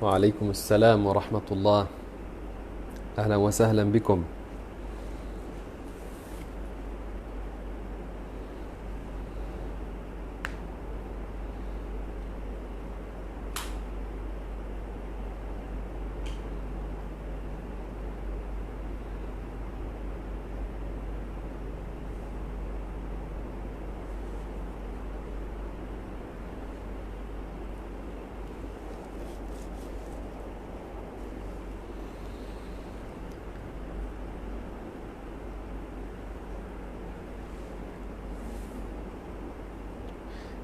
وعليكم السلام ورحمة الله. أهلا وسهلا بكم.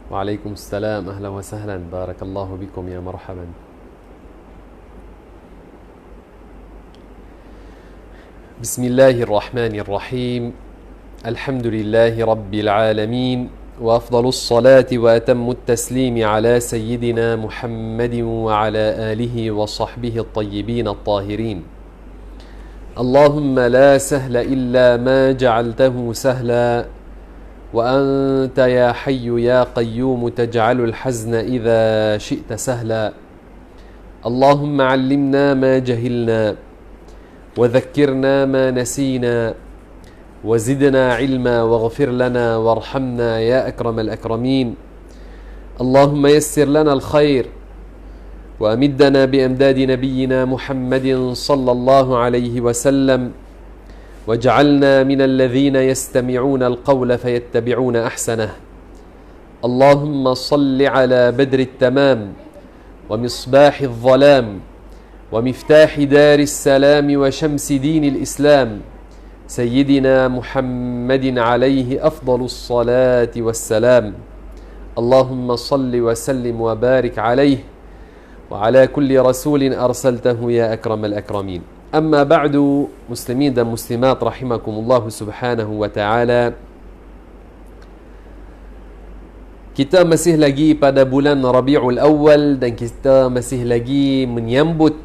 وعليكم السلام، أهلا وسهلا، بارك الله بكم، يا مرحبا. بسم الله الرحمن الرحيم. الحمد لله رب العالمين، وأفضل الصلاة وأتم التسليم على سيدنا محمد وعلى آله وصحبه الطيبين الطاهرين. اللهم لا سهل إلا ما جعلته سهلا، وأنت يا حي يا قيوم تجعل الحزن إذا شئت سهلا. اللهم علمنا ما جهلنا، وذكرنا ما نسينا، وزدنا علما، واغفر لنا وارحمنا يا أكرم الأكرمين. اللهم يسر لنا الخير، وأمدنا بأمداد نبينا محمد صلى الله عليه وسلم، واجعلنا من الذين يستمعون القول فيتبعون أحسنه. اللهم صل على بدر التمام، ومصباح الظلام، ومفتاح دار السلام، وشمس دين الإسلام، سيدنا محمد عليه أفضل الصلاة والسلام. اللهم صل وسلم وبارك عليه وعلى كل رسول أرسلته يا أكرم الأكرمين. أما بعد، مسلمين dan muslimat rahimakumullah subhanahu wa ta'ala, kita masih lagi pada bulan Rabiul Awal, dan kita masih lagi menyambut,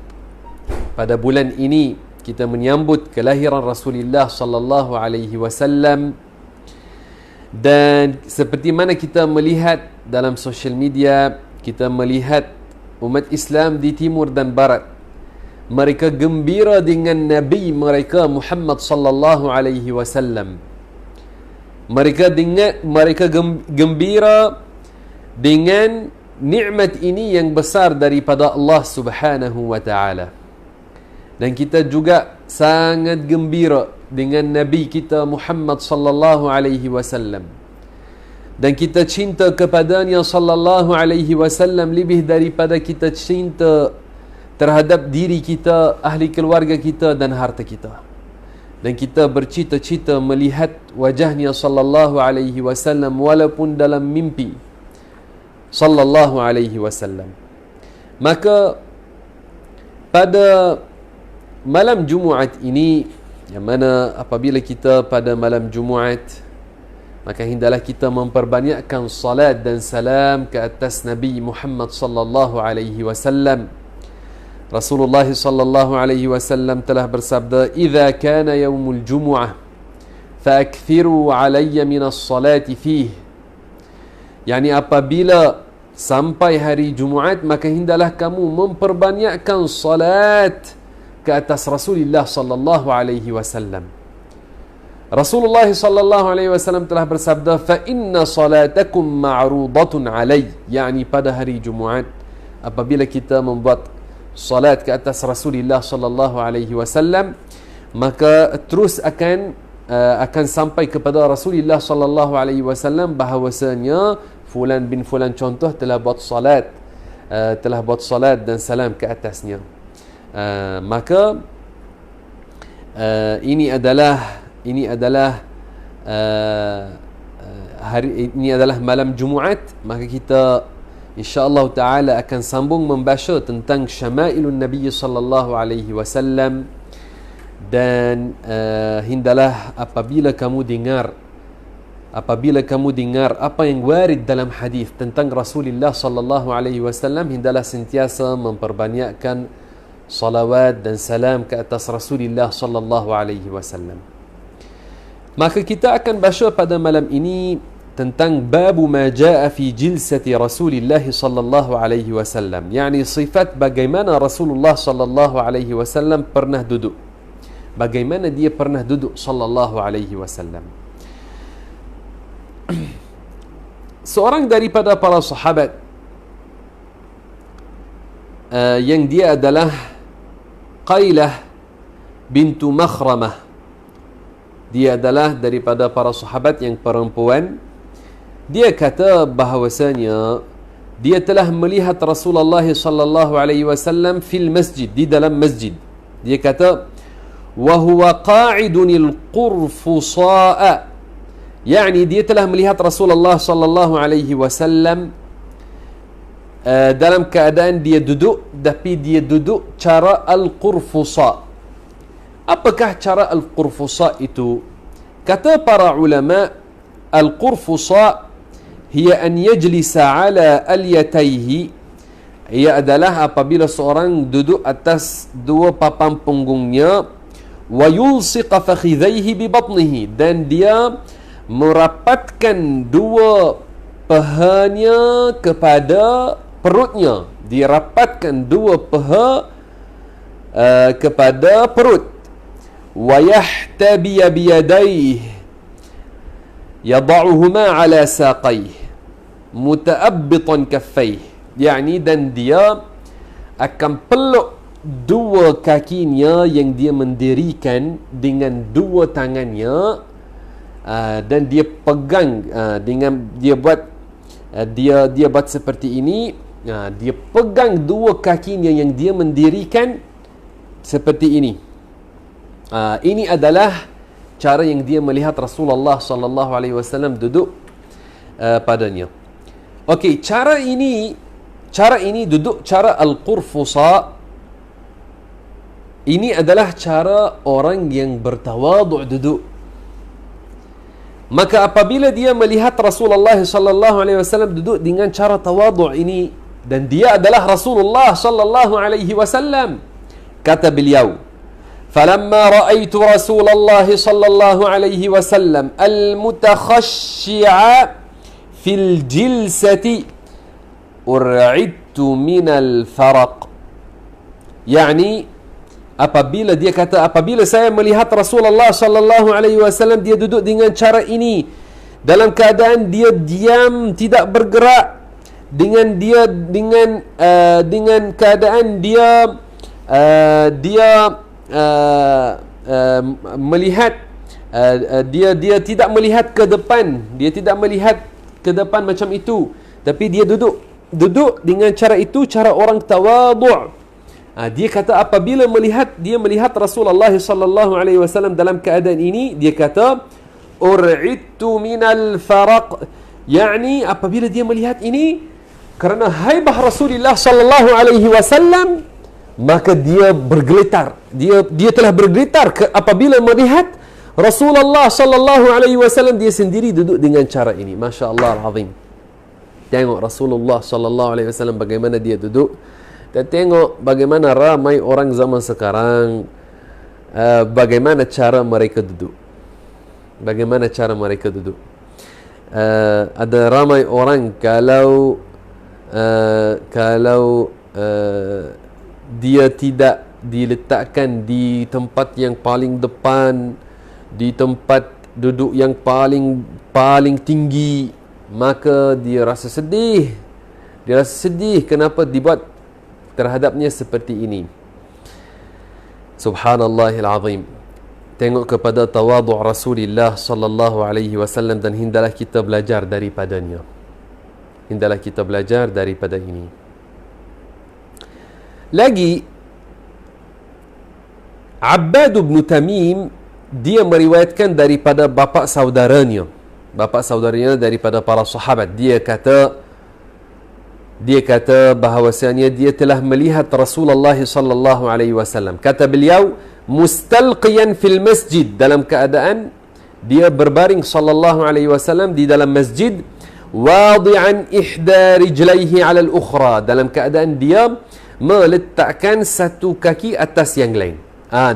pada bulan ini kita menyambut kelahiran Rasulullah sallallahu alaihi wasallam. Dan seperti mana kita melihat dalam social media, kita melihat umat Islam di timur dan barat, mereka gembira dengan Nabi mereka Muhammad sallallahu alaihi wasallam. Mereka gembira dengan nikmat ini yang besar daripada Allah Subhanahu wa taala. Dan kita juga sangat gembira dengan Nabi kita Muhammad sallallahu alaihi wasallam. Dan kita cinta kepadanya sallallahu alaihi wasallam lebih daripada kita cinta terhadap diri kita, ahli keluarga kita dan harta kita. Dan kita bercita-cita melihat wajahnya sallallahu alaihi wasallam walaupun dalam mimpi sallallahu alaihi wasallam. Maka pada malam Jumaat ini, yang mana apabila kita pada malam Jumaat, maka hendaklah kita memperbanyakkan salat dan salam ke atas Nabi Muhammad sallallahu alaihi wasallam. Rasulullah sallallahu alaihi wasallam telah bersabda, "Idza kana yaumul jumu'ah fa'akthiru 'alayya minas salati fihi." Yani apabila sampai hari Jumaat, maka hendaklah kamu memperbanyakkan salat ke atas Rasulullah sallallahu alaihi wasallam. Rasulullah sallallahu alaihi wasallam telah bersabda, "Fa inna salatakum ma'rudatun 'alai." Yani pada hari Jumaat, apabila kita membuat salat ke atas Rasulullah sallallahu alaihi wasallam, maka terus akan sampai kepada Rasulullah sallallahu alaihi wasallam bahawasanya fulan bin fulan contoh telah buat salat dan salam ke atasnya. Maka ini adalah malam Jumaat. Maka kita insya-Allah taala akan sambung membaca tentang syama'ilun Nabi sallallahu alaihi wasallam. Dan hendaklah apabila kamu dengar apa yang warid dalam hadis tentang Rasulullah sallallahu alaihi wasallam, hendaklah sentiasa memperbanyakkan salawat dan salam ke atas Rasulullah sallallahu alaihi wasallam. Maka kita akan baca pada malam ini tentang babu ma jaa fi jilsati Rasulillah sallallahu alaihi wasallam, yakni sifat bagaimana Rasulullah sallallahu alaihi wasallam pernah duduk. Bagaimana dia pernah duduk sallallahu alaihi wasallam. Seorang daripada para sahabat yang dia adalah Qailah bintu Makhramah. Dia adalah daripada para sahabat yang perempuan. Dia kata bahawasanya dia telah melihat Rasulullah sallallahu alaihi wasallam fil masjid, di dalam masjid. Dia kata wa huwa qa'idun al-qurfusa, yakni dia telah melihat Rasulullah sallallahu alaihi wasallam dalam keadaan dia duduk, tapi dia duduk cara al-qurfusa. Apakah cara al-qurfusa itu? Kata para ulama, al-qurfusa hiya an yajlisa ala alyatayhi, ia adalah apabila seorang duduk atas dua papan punggungnya, wa yulsiqa fakhidhayhi bi batnihi, dan dia merapatkan dua pahanya kepada perutnya. Dia rapatkan dua paha kepada perut. Wa yahtabiya biyadayhi yada'uhuma ala saqayhi muta'abbitan kaffayhi, yakni dan dia akan peluk dua kakinya yang dia mendirikan dengan dua tangannya, dan dia pegang dengan dia buat dia buat seperti ini. Dia pegang dua kakinya yang dia mendirikan seperti ini. Ini adalah cara yang dia melihat Rasulullah sallallahu alaihi wasallam duduk padanya. Okey, cara ini duduk cara al-qurfusa, ini adalah cara orang yang bertawaduk duduk. Maka apabila dia melihat Rasulullah sallallahu alaihi wasallam duduk dengan cara tawaduk ini, dan dia adalah Rasulullah sallallahu alaihi wasallam, kata beliau, "Falamma ra'aitu Rasulullah sallallahu alaihi wasallam al-mutakhashshi'a fil jilsati ur'idtu min al-faraq." Yani apabila dia kata, apabila saya melihat Rasulullah sallallahu alaihi wasallam dia duduk dengan cara ini, dalam keadaan dia diam, tidak bergerak, dengan keadaan dia melihat dia tidak melihat ke depan, dia tidak melihat ke depan macam itu, tapi dia duduk dengan cara itu, cara orang tawadhu'. Dia kata apabila dia melihat Rasulullah sallallahu alaihi wasallam dalam keadaan ini, dia kata ur'idtu minal faraq, yakni apabila dia melihat ini, kerana haibah Rasulullah sallallahu alaihi wasallam, maka dia bergeletar. Dia telah bergeletar apabila melihat Rasulullah sallallahu alaihi wasallam dia sendiri duduk dengan cara ini. Masya-Allah al-azim. Tengok Rasulullah sallallahu alaihi wasallam bagaimana dia duduk, dan tengok bagaimana ramai orang zaman sekarang, bagaimana cara mereka duduk. Bagaimana cara mereka duduk. Ada ramai orang kalau dia tidak diletakkan di tempat yang paling depan, di tempat duduk yang paling tinggi, maka dia rasa sedih. Dia rasa sedih kenapa dibuat terhadapnya seperti ini. Subhanallahil azim. Tengok kepada tawadhu' Rasulullah sallallahu alaihi wasallam, dan hendaklah kita belajar daripadanya. Hendaklah kita belajar daripada ini. Lagi, Abbad bin Tamim, dia meriwayatkan daripada bapa saudaranya daripada para sahabat. Dia kata bahawasanya dia telah melihat Rasulullah sallallahu alaihi wasallam. Kata beliau, mustalqiyan fil masjid, dalam keadaan dia berbaring sallallahu alaihi wasallam di dalam masjid, wadi'an ihda rijlaihi 'ala al-ukhra, dalam keadaan dia meletakkan satu kaki atas yang lain.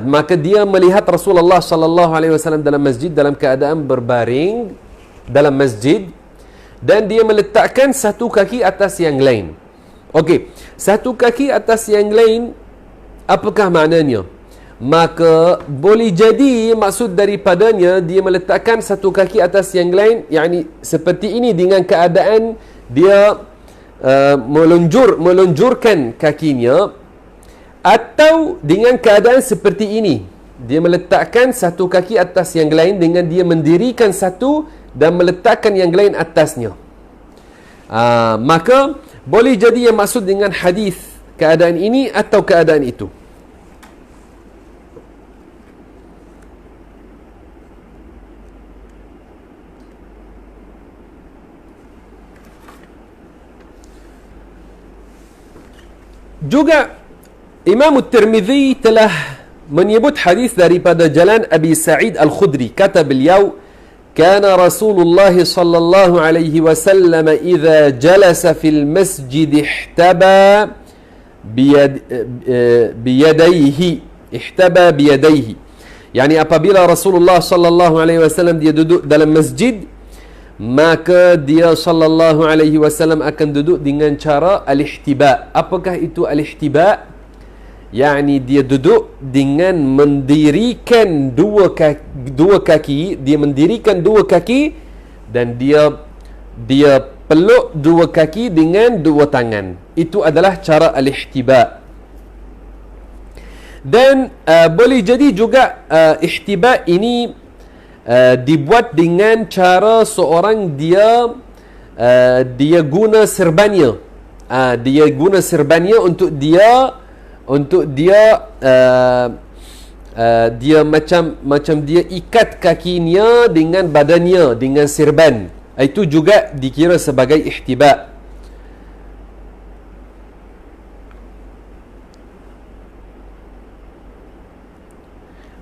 Maka dia melihat Rasulullah sallallahu alaihi wasallam dalam masjid dalam keadaan berbaring dalam masjid, dan dia meletakkan satu kaki atas yang lain. Okey, satu kaki atas yang lain, apakah maknanya? Maka boleh jadi maksud daripadanya dia meletakkan satu kaki atas yang lain, yakni seperti ini dengan keadaan dia melunjurkan kakinya, atau dengan keadaan seperti ini, dia meletakkan satu kaki atas yang lain dengan dia mendirikan satu dan meletakkan yang lain atasnya. Maka boleh jadi yang maksud dengan hadis keadaan ini atau keadaan itu. Juga Imam Tirmizi telah menyebut hadis daripada jalan Abi Sa'id Al-Khudri, kata beliau, kana Rasulullah sallallahu alaihi wasallam idza jalasa fil masjid ihtaba biyadayhi, yani apabila Rasulullah sallallahu alaihi wasallam dia duduk dalam masjid, maka dia sallallahu alaihi wasallam akan duduk dengan cara al-ihtiba. Apakah itu al-ihtiba? yakni dia duduk dengan mendirikan dua kaki, dia mendirikan dua kaki dan dia peluk dua kaki dengan dua tangan. Itu adalah cara al-ihtiba. Dan boleh jadi juga ihtiba ini dibuat dengan cara seorang dia guna serbannya. Dia guna serbannya untuk dia dia macam dia ikat kakinya dengan badannya dengan serban. Itu juga dikira sebagai ihtiba.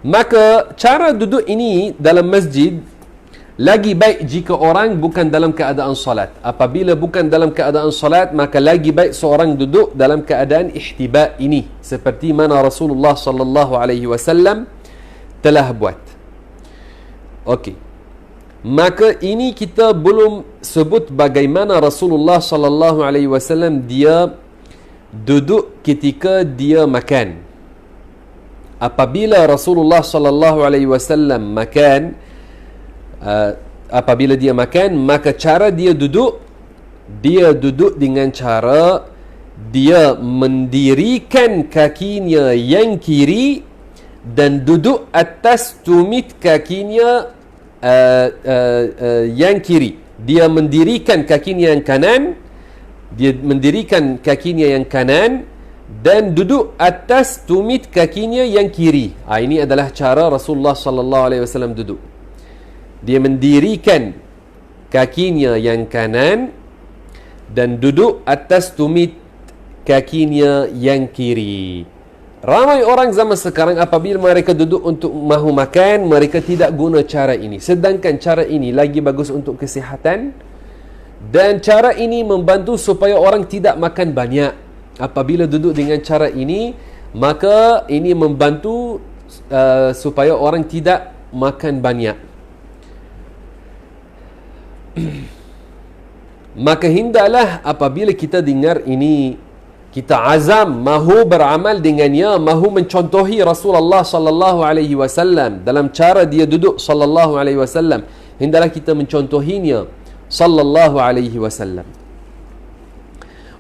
Maka cara duduk ini dalam masjid lagi baik jika orang bukan dalam keadaan salat. Apabila bukan dalam keadaan salat, maka lagi baik seorang duduk dalam keadaan ihtiba ini, seperti mana Rasulullah sallallahu alaihi wasallam telah buat. Okey. Maka ini kita belum sebut bagaimana Rasulullah sallallahu alaihi wasallam dia duduk ketika dia makan. Apabila Rasulullah sallallahu alaihi wasallam makan, apabila dia makan, maka cara dia duduk dengan cara dia mendirikan kakinya yang kiri dan duduk atas tumit kakinya yang kiri. Dia mendirikan kakinya yang kanan, dan duduk atas tumit kakinya yang kiri. Ini adalah cara Rasulullah sallallahu alaihi wasallam duduk. Dia mendirikan kakinya yang kanan dan duduk atas tumit kakinya yang kiri. Ramai orang zaman sekarang apabila mereka duduk untuk mahu makan, mereka tidak guna cara ini. Sedangkan cara ini lagi bagus untuk kesihatan, dan cara ini membantu supaya orang tidak makan banyak. Apabila duduk dengan cara ini, maka ini membantu supaya orang tidak makan banyak. Maka hendaklah apabila kita dengar ini, kita azam mahu beramal dengannya, mahu mencontohi Rasulullah sallallahu alaihi wasallam dalam cara dia duduk sallallahu alaihi wasallam. Hendaklah kita mencontohinya sallallahu alaihi wasallam.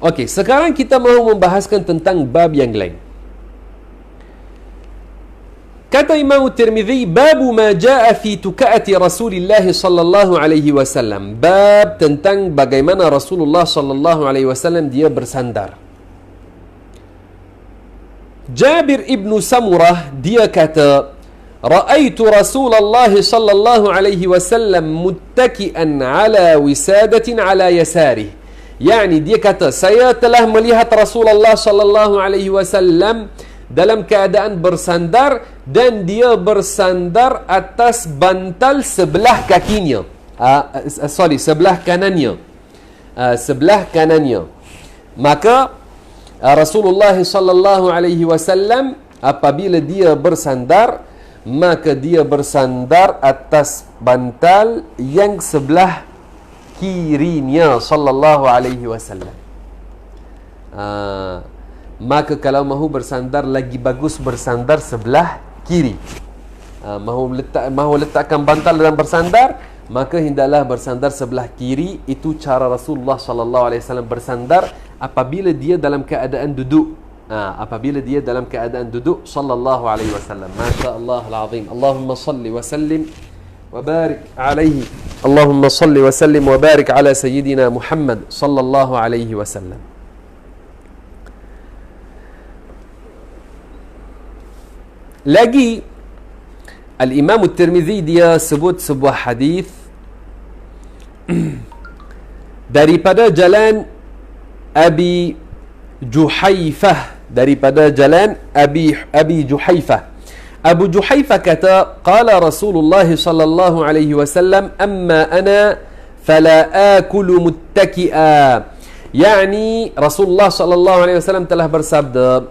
Okey, sekarang kita mahu membahaskan tentang bab yang lain. Kata Imam Tirmizi, babu ma jaa fi tukaati Rasulillah sallallahu alaihi wasallam. Bab tentang bagaimana Rasulullah sallallahu alaihi wasallam dia bersandar. Jabir ibn Samurah dia kata, "Ra'aitu Rasulullah sallallahu alaihi wasallam muttaki'an ala wisadatin ala yasarih." Yani dia kata, saya telah melihat Rasulullah sallallahu alaihi wasallam dalam keadaan bersandar, dan dia bersandar atas bantal sebelah kakinya. Sebelah kanannya. Maka Rasulullah sallallahu alaihi wasallam apabila dia bersandar, maka dia bersandar atas bantal yang sebelah kirinya sallallahu alaihi wasallam. Maka kalau mahu bersandar, lagi bagus bersandar sebelah kiri. Mahu letakkan bantal dan bersandar, maka hendaklah bersandar sebelah kiri. Itu cara Rasulullah sallallahu alaihi wasallam bersandar apabila dia dalam keadaan duduk. Apabila dia dalam keadaan duduk sallallahu alaihi wasallam. Masya-Allah al-azim. Allahumma salli wa sallim wa barik alaihi. Allahumma salli wa sallim wa barik ala sayyidina Muhammad sallallahu alaihi wasallam. Lagi Al-Imam At-Tirmizi dia sebut sebuah hadis daripada jalan Abi Juhaifah, daripada jalan Abi Juhaifah. Abu Juhaifah kata, qala Rasulullah sallallahu alaihi wasallam, amma ana fala akulu muttaki'a. Yani Rasulullah sallallahu alaihi wasallam telah bersabda,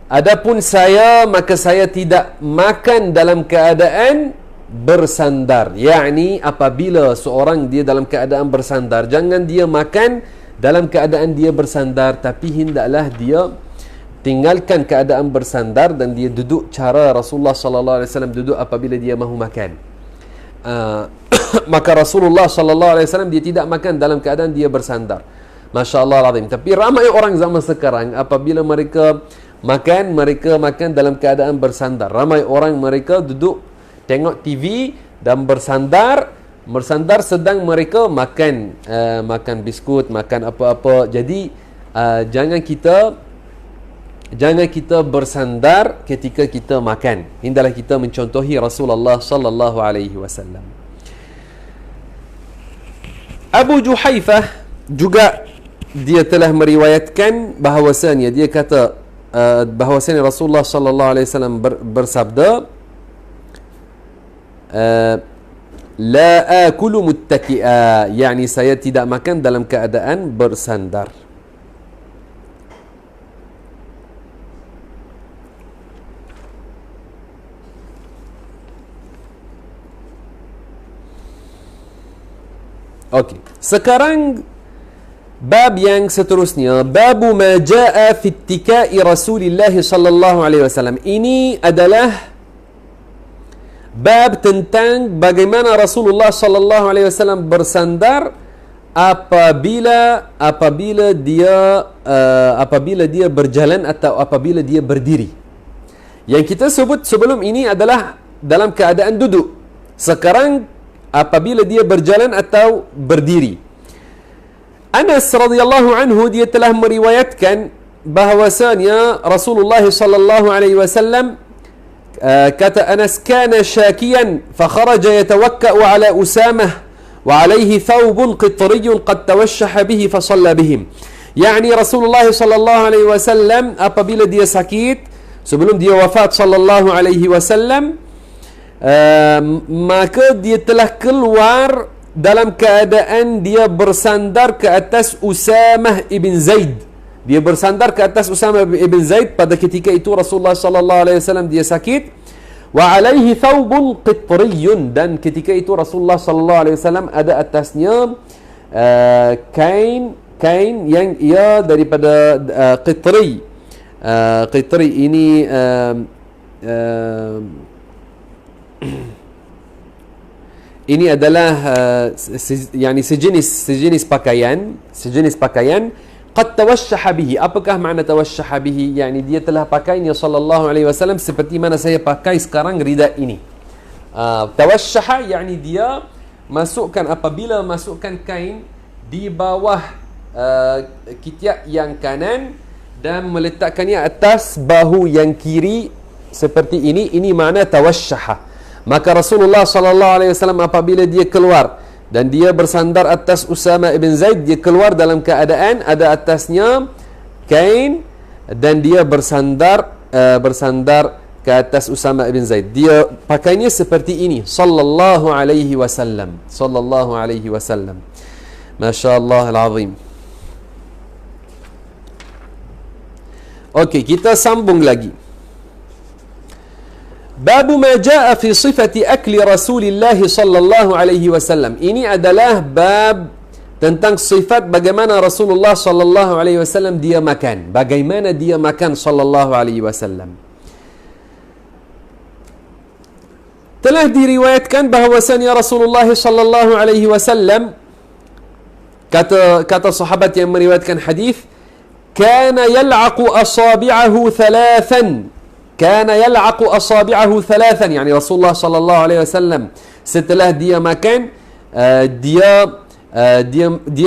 adapun saya, maka saya tidak makan dalam keadaan bersandar. Yani apabila seorang dia dalam keadaan bersandar, jangan dia makan dalam keadaan dia bersandar, tapi hendaklah dia tinggalkan keadaan bersandar dan dia duduk cara Rasulullah sallallahu alaihi wasallam duduk apabila dia mahu makan. Maka Rasulullah sallallahu alaihi wasallam dia tidak makan dalam keadaan dia bersandar. Masya-Allah al-azim. Tapi ramai orang zaman sekarang apabila mereka makan dalam keadaan bersandar. Ramai orang mereka duduk tengok TV dan bersandar sedang mereka makan biskut, makan apa-apa. Jadi jangan kita bersandar ketika kita makan. Hendaklah kita mencontohi Rasulullah sallallahu alaihi wasallam. Abu Juhaifah juga dia telah meriwayatkan bahawasanya dia kata bahawasanya Rasulullah sallallahu alaihi wasallam bersabda, la akulu muttaki'a, yani saya tidak makan dalam keadaan bersandar. Okey, sekarang bab yang seterusnya, babu ma jaa fi ittika'i Rasulillah sallallahu alaihi wasallam. Ini adalah bab tentang bagaimana Rasulullah sallallahu alaihi wasallam bersandar apabila dia berjalan atau apabila dia berdiri. Yang kita sebut sebelum ini adalah dalam keadaan duduk. Sekarang apabila dia berjalan atau berdiri. Anas radhiyallahu anhu dia telah meriwayatkan bahwasanya Rasulullah sallallahu alaihi wasallam kata Anas, kana syakiyan fa kharaja yatawakka'u ala Usamah wa alayhi thawbun qitriyyun qad tawashshaha bihi fa shalla bihim. Yani Rasulullah sallallahu alaihi wasallam apabila dia sakit sebelum dia wafat sallallahu alaihi wasallam, maka dia telah keluar dalam keadaan dia bersandar ke atas Usamah ibn Zaid. Dia bersandar ke atas Usamah ibn Zaid pada ketika itu Rasulullah sallallahu alaihi wasallam dia sakit. Wa alaihi thawbun qitriyyun, dan ketika itu Rasulullah sallallahu alaihi wasallam ada atasnya kain yang ia daripada qitri. Qitri ini ini adalah yani sejenis pakaian qad tawashshaha bihi. Apakah makna tawashshaha bihi? Yani dia telah pakainya sallallahu alaihi wasallam seperti mana saya pakai sekarang rida ini. Tawashshaha yani dia apabila masukkan kain di bawah ketiak yang kanan dan meletakkannya atas bahu yang kiri seperti ini makna tawashshaha. Maka Rasulullah sallallahu alaihi wasallam apabila dia keluar dan dia bersandar atas Usamah ibn Zaid, dia keluar dalam keadaan ada atasnya kain dan dia bersandar ke atas Usamah ibn Zaid. Dia pakainya seperti ini sallallahu alaihi wasallam. Masya-Allah al-azim. Okey, kita sambung lagi. Babu ma jaa fi sifati akli Rasulillah sallallahu alaihi wasallam. Ini adalah bab tentang sifat bagaimana Rasulullah sallallahu alaihi wasallam dia makan. Bagaimana dia makan sallallahu alaihi wasallam. Telah diriwayatkan bahawasanya Rasulullah sallallahu alaihi wasallam, kata sahabat yang meriwayatkan hadis, kana yal'aqu asabi'ahu thalathan. Kana yal'aqu asabi'ahu thalathan, yani Rasulullah sallallahu alaihi wasallam setelah dia makan, dia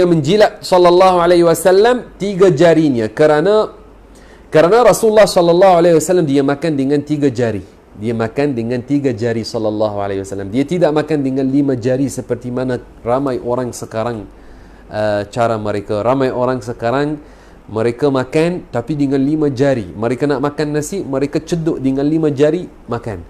menjilat sallallahu alaihi wasallam 3 jarinya, kerana Rasulullah sallallahu alaihi wasallam dia makan dengan 3 jari. Dia makan dengan 3 jari sallallahu alaihi wasallam. Dia tidak makan dengan 5 jari seperti mana ramai orang sekarang cara mereka. Ramai orang sekarang mereka makan tapi dengan 5 jari. Mereka nak makan nasi, mereka ceduk dengan 5 jari makan.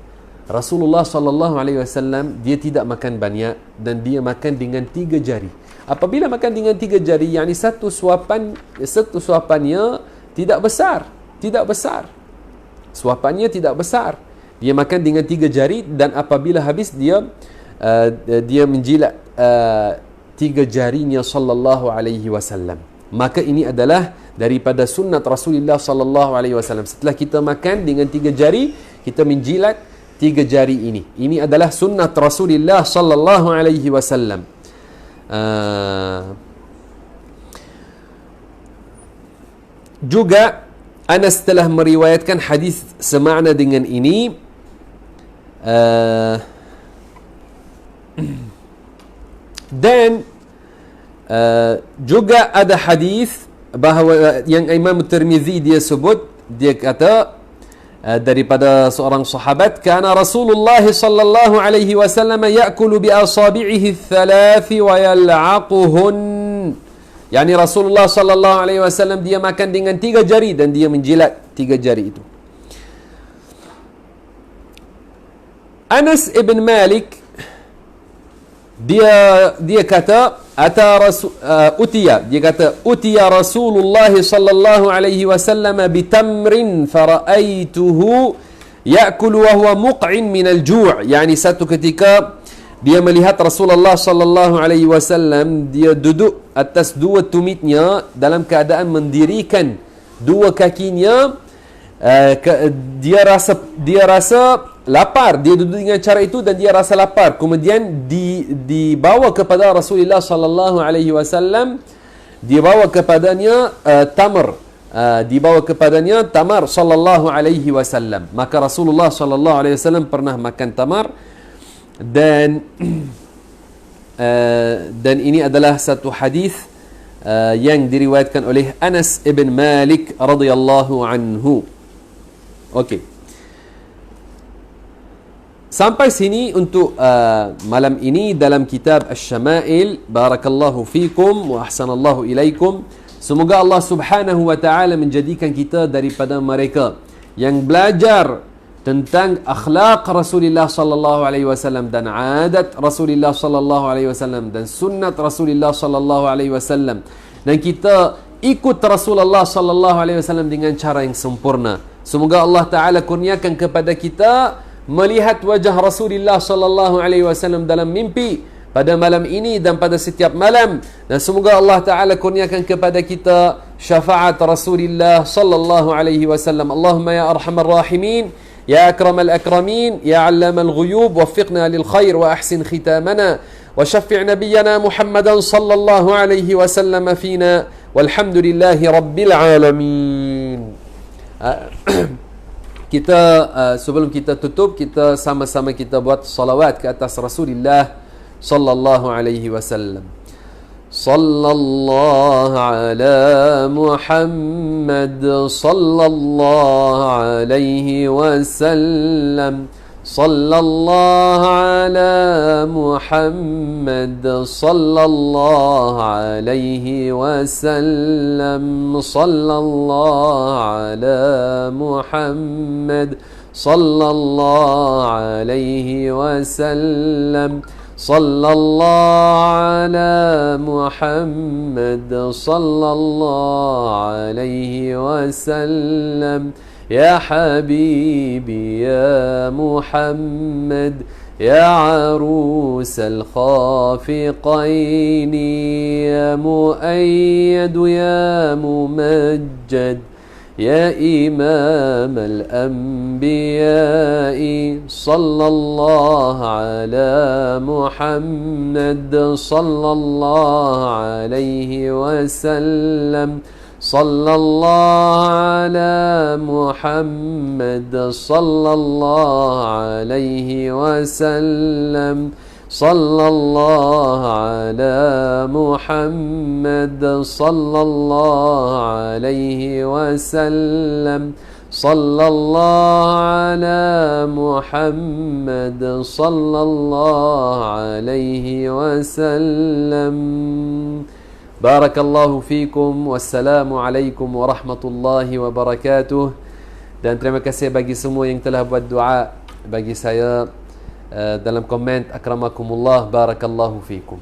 Rasulullah sallallahu alaihi wasallam dia tidak makan banyak dan dia makan dengan 3 jari. Apabila makan dengan 3 jari, yakni satu suapannya tidak besar. Suapannya tidak besar. Dia makan dengan 3 jari, dan apabila habis dia menjilat 3 jarinya sallallahu alaihi wasallam. Maka ini adalah daripada sunnat Rasulullah sallallahu alaihi wasallam. Setelah kita makan dengan 3 jari, kita menjilat 3 jari ini. Ini adalah sunnat Rasulullah sallallahu alaihi wasallam. Juga Anas telah meriwayatkan hadis semakna dengan ini. Dan juga ada hadis bahawa yang Imam Tirmizi dia sebut, dia kata daripada seorang sahabat, kana Rasulullah sallallahu alaihi wasallam ya'kulu bi asabi'ihi ats-tsalath wa yal'aquhun. Yani Rasulullah sallallahu alaihi wasallam dia makan dengan 3 jari dan dia menjilat 3 jari itu. Anas ibn Malik dia kata utiya Rasulullah sallallahu alaihi wasallam bitamrin faraaituhu ya'kulu wa huwa muq'in min al-ju'. Yani satu ketika dia melihat Rasulullah sallallahu alaihi wasallam dia duduk atas 2 tumitnya dalam keadaan mendirikan 2 kakinya. Dia rasa lapar. Dia duduk dengan cara itu dan dia rasa lapar. Kemudian dibawa kepada Rasulullah sallallahu alaihi wasallam, dibawa kepadanya tamar. Dibawa kepadanya tamar sallallahu alaihi wasallam. Maka Rasulullah sallallahu alaihi wasallam pernah makan tamar, dan ini adalah satu hadis yang diriwayatkan oleh Anas ibn Malik radhiyallahu anhu. Okey. Sampai sini untuk malam ini dalam kitab Asy-Syama'il. Barakallahu fikum wa ahsanallahu ilaikum. Semoga Allah Subhanahu wa taala menjadikan kita daripada mereka yang belajar tentang akhlak Rasulullah sallallahu alaihi wasallam dan adat Rasulullah sallallahu alaihi wasallam dan sunnat Rasulullah sallallahu alaihi wasallam, dan kita ikut Rasulullah sallallahu alaihi wasallam dengan cara yang sempurna. Semoga Allah taala kurniakan kepada kita melihat wajah Rasulullah sallallahu alaihi wasallam dalam mimpi pada malam ini dan pada setiap malam, dan semoga Allah taala kurniakan kepada kita syafaat Rasulullah sallallahu alaihi wasallam. Allahumma ya arhamar rahimin, ya akramal akramin, ya allamal ghuyub, waffiqna lil khair wa ahsin khitamana wa syaffi' nabiyyana Muhammadan sallallahu alaihi wasallam fina walhamdulillahi rabbil alamin. Kita sebelum kita tutup, kita sama-sama kita buat salawat ke atas Rasulullah sallallahu alaihi wasallam. Sallallahu ala Muhammad sallallahu alaihi wasallam. Sallallahu ala Muhammad sallallahu alaihi wasallam. Sallallahu ala Muhammad sallallahu alaihi wasallam. Sallallahu ala Muhammad sallallahu alaihi wasallam. يا حبيبي يا محمد يا عروس الخافقين يا مؤيد يا ممجد يا إمام الأنبياء صلى الله على محمد صلى الله عليه وسلم صلى الله على محمد صلى الله عليه وسلم صلى الله على محمد صلى الله عليه وسلم صلى الله على محمد صلى الله عليه وسلم. بارك الله فيكم والسلام عليكم ورحمة الله وبركاته. Dan terima kasih bagi semua yang telah buat doa bagi saya dalam komen. Akramakumullah, barakallahu fikum.